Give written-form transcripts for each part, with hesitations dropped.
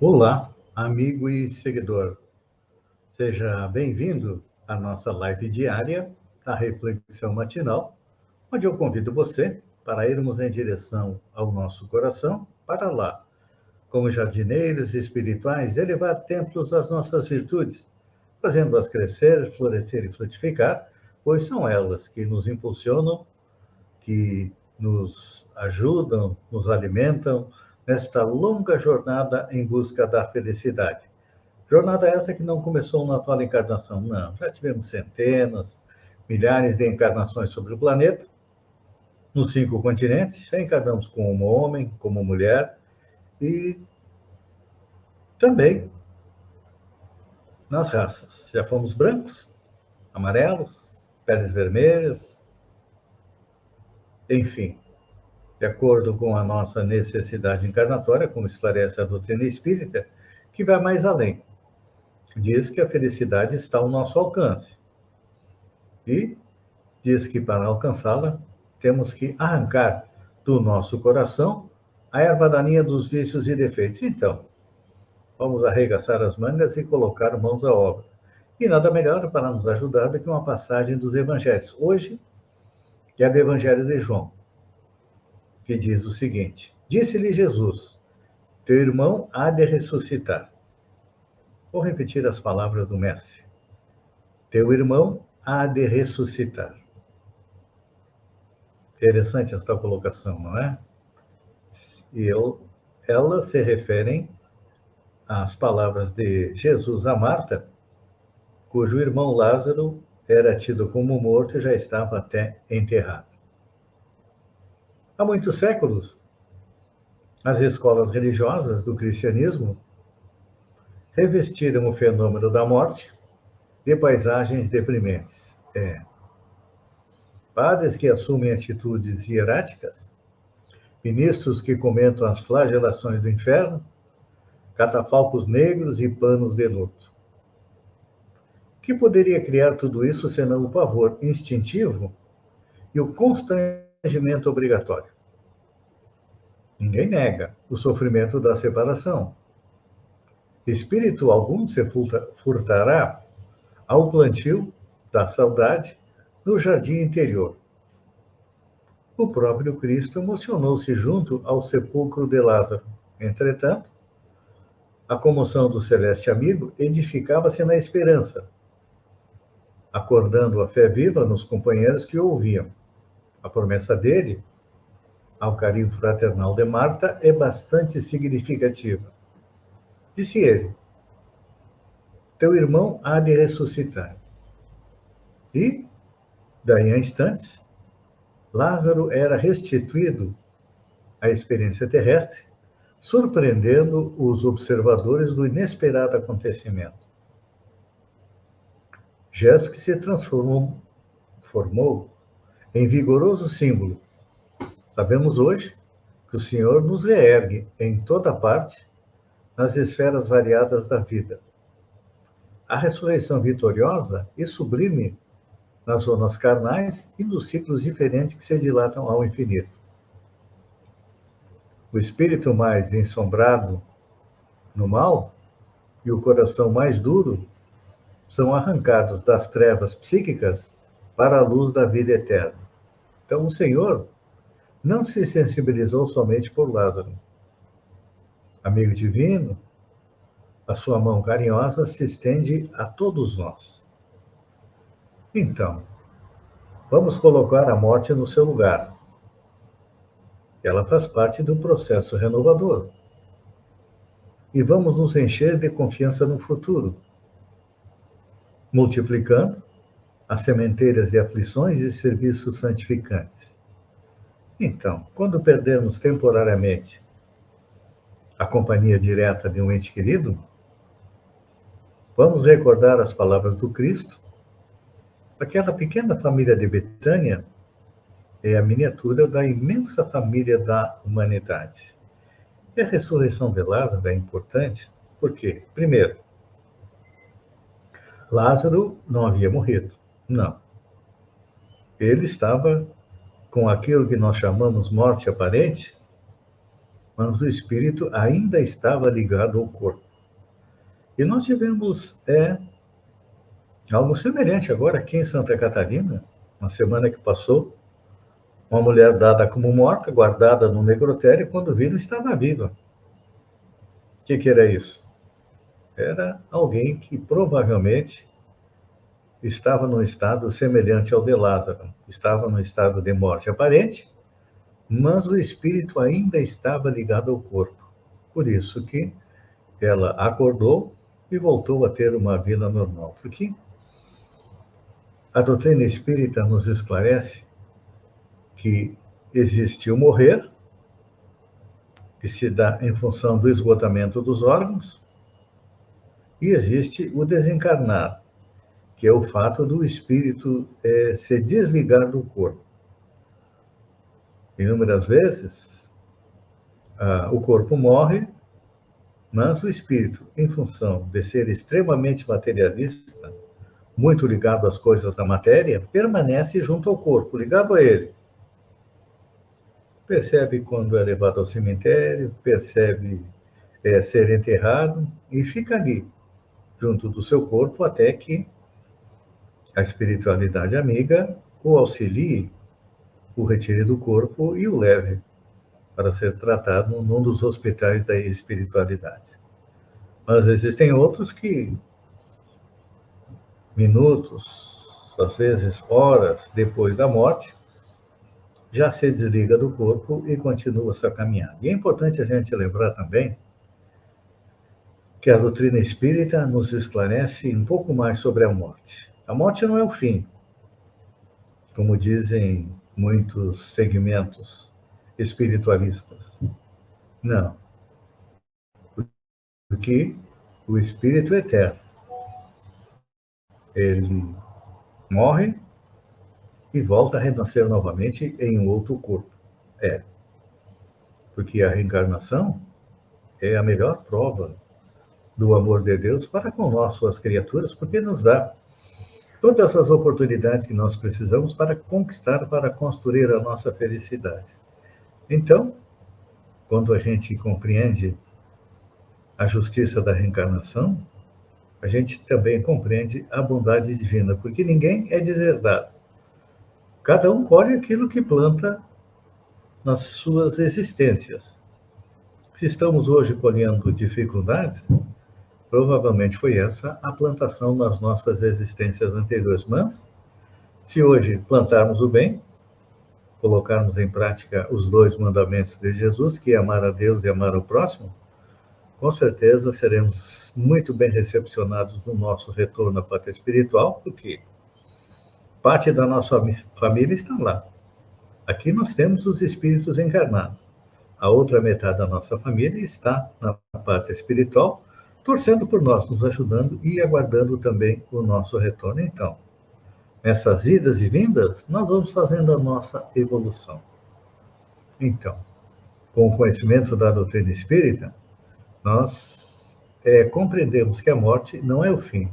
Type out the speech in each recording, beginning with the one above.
Olá, amigo e seguidor. Seja bem-vindo à nossa live diária, a Reflexão Matinal, onde eu convido você para irmos em direção ao nosso coração, para lá, como jardineiros espirituais, elevar templos às nossas virtudes, fazendo-as crescer, florescer e frutificar, pois são elas que nos impulsionam, que nos ajudam, nos alimentam nesta longa jornada em busca da felicidade. Jornada essa que não começou na atual encarnação, não. Já tivemos centenas, milhares de encarnações sobre o planeta, nos 5 continentes, já encarnamos como homem, como mulher, e também nas raças. Já fomos brancos, amarelos, peles vermelhas, enfim. De acordo com a nossa necessidade encarnatória, como esclarece a doutrina espírita, que vai mais além. Diz que a felicidade está ao nosso alcance. E diz que para alcançá-la, temos que arrancar do nosso coração a erva daninha dos vícios e defeitos. Então, vamos arregaçar as mangas e colocar mãos à obra. E nada melhor para nos ajudar do que uma passagem dos evangelhos. Hoje, que é do Evangelho de João, que diz o seguinte: Disse-lhe Jesus, teu irmão há de ressuscitar. Vou repetir as palavras do Mestre. Teu irmão há de ressuscitar. Interessante esta colocação, não é? Elas se referem às palavras de Jesus a Marta, cujo irmão Lázaro era tido como morto e já estava até enterrado. Há muitos séculos, as escolas religiosas do cristianismo revestiram o fenômeno da morte de paisagens deprimentes. Padres que assumem atitudes hieráticas, ministros que comentam as flagelações do inferno, catafalcos negros e panos de luto. O que poderia criar tudo isso senão o pavor instintivo e o constrangimento obrigatório? Ninguém nega o sofrimento da separação. Espírito algum se furtará ao plantio da saudade no jardim interior. O próprio Cristo emocionou-se junto ao sepulcro de Lázaro. Entretanto, a comoção do celeste amigo edificava-se na esperança, acordando a fé viva nos companheiros que o ouviam. A promessa dele, ao carinho fraternal de Marta, é bastante significativa. Disse ele, teu irmão há de ressuscitar. E, daí a instantes, Lázaro era restituído à experiência terrestre, surpreendendo os observadores do inesperado acontecimento. Gesto que se formou em vigoroso símbolo. Sabemos hoje que o Senhor nos reergue em toda parte, nas esferas variadas da vida. A ressurreição vitoriosa e sublime nas zonas carnais e nos ciclos diferentes que se dilatam ao infinito. O espírito mais ensombrado no mal e o coração mais duro são arrancados das trevas psíquicas para a luz da vida eterna. Então, o Senhor não se sensibilizou somente por Lázaro. Amigo divino, a sua mão carinhosa se estende a todos nós. Então, vamos colocar a morte no seu lugar. Ela faz parte do processo renovador. E vamos nos encher de confiança no futuro, multiplicando as sementeiras de aflições e serviços santificantes. Então, quando perdermos temporariamente a companhia direta de um ente querido, vamos recordar as palavras do Cristo. Aquela pequena família de Betânia é a miniatura da imensa família da humanidade. E a ressurreição de Lázaro é importante porque, primeiro, Lázaro não havia morrido. Não. Ele estava com aquilo que nós chamamos morte aparente, mas o espírito ainda estava ligado ao corpo. E nós tivemos algo semelhante agora aqui em Santa Catarina, uma semana que passou, uma mulher dada como morta, guardada no necrotério, quando viram estava viva. O que era isso? Era alguém que provavelmente estava num estado semelhante ao de Lázaro, estava num estado de morte aparente, mas o espírito ainda estava ligado ao corpo. Por isso que ela acordou e voltou a ter uma vida normal. Porque a doutrina espírita nos esclarece que existe o morrer, que se dá em função do esgotamento dos órgãos, e existe o desencarnar, que é o fato do espírito se desligar do corpo. Inúmeras vezes, o corpo morre, mas o espírito, em função de ser extremamente materialista, muito ligado às coisas da matéria, permanece junto ao corpo, ligado a ele. Percebe quando é levado ao cemitério, percebe ser enterrado e fica ali, junto do seu corpo, até que a espiritualidade amiga o auxilie, o retire do corpo e o leve para ser tratado num dos hospitais da espiritualidade. Mas existem outros que, minutos, às vezes horas depois da morte, já se desliga do corpo e continua sua caminhada. E é importante a gente lembrar também que a doutrina espírita nos esclarece um pouco mais sobre a morte. A morte não é o fim, como dizem muitos segmentos espiritualistas. Não, porque o espírito é eterno. Ele morre e volta a renascer novamente em um outro corpo. Porque a reencarnação é a melhor prova do amor de Deus para com nós, suas criaturas, porque nos dá todas as oportunidades que nós precisamos para conquistar, para construir a nossa felicidade. Então, quando a gente compreende a justiça da reencarnação, a gente também compreende a bondade divina, porque ninguém é deserdado. Cada um colhe aquilo que planta nas suas existências. Se estamos hoje colhendo dificuldades, provavelmente foi essa a plantação nas nossas existências anteriores. Mas, se hoje plantarmos o bem, colocarmos em prática os 2 mandamentos de Jesus, que é amar a Deus e amar o próximo, com certeza seremos muito bem recepcionados no nosso retorno à pátria espiritual, porque parte da nossa família está lá. Aqui nós temos os espíritos encarnados. A outra metade da nossa família está na pátria espiritual, torcendo por nós, nos ajudando e aguardando também o nosso retorno. Então, nessas idas e vindas, nós vamos fazendo a nossa evolução. Então, com o conhecimento da doutrina espírita, nós compreendemos que a morte não é o fim,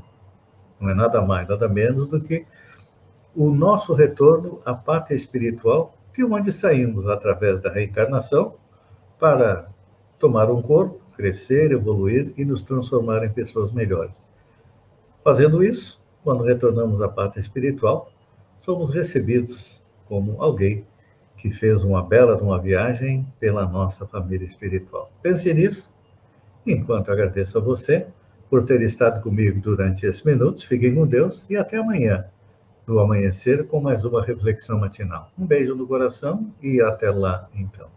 não é nada mais, nada menos do que o nosso retorno à pátria espiritual, de onde saímos através da reencarnação para tomar um corpo, crescer, evoluir e nos transformar em pessoas melhores. Fazendo isso, quando retornamos à pátria espiritual, somos recebidos como alguém que fez uma bela de uma viagem pela nossa família espiritual. Pense nisso. Enquanto agradeço a você por ter estado comigo durante esses minutos, fiquem com Deus e até amanhã, no amanhecer, com mais uma reflexão matinal. Um beijo no coração e até lá, então.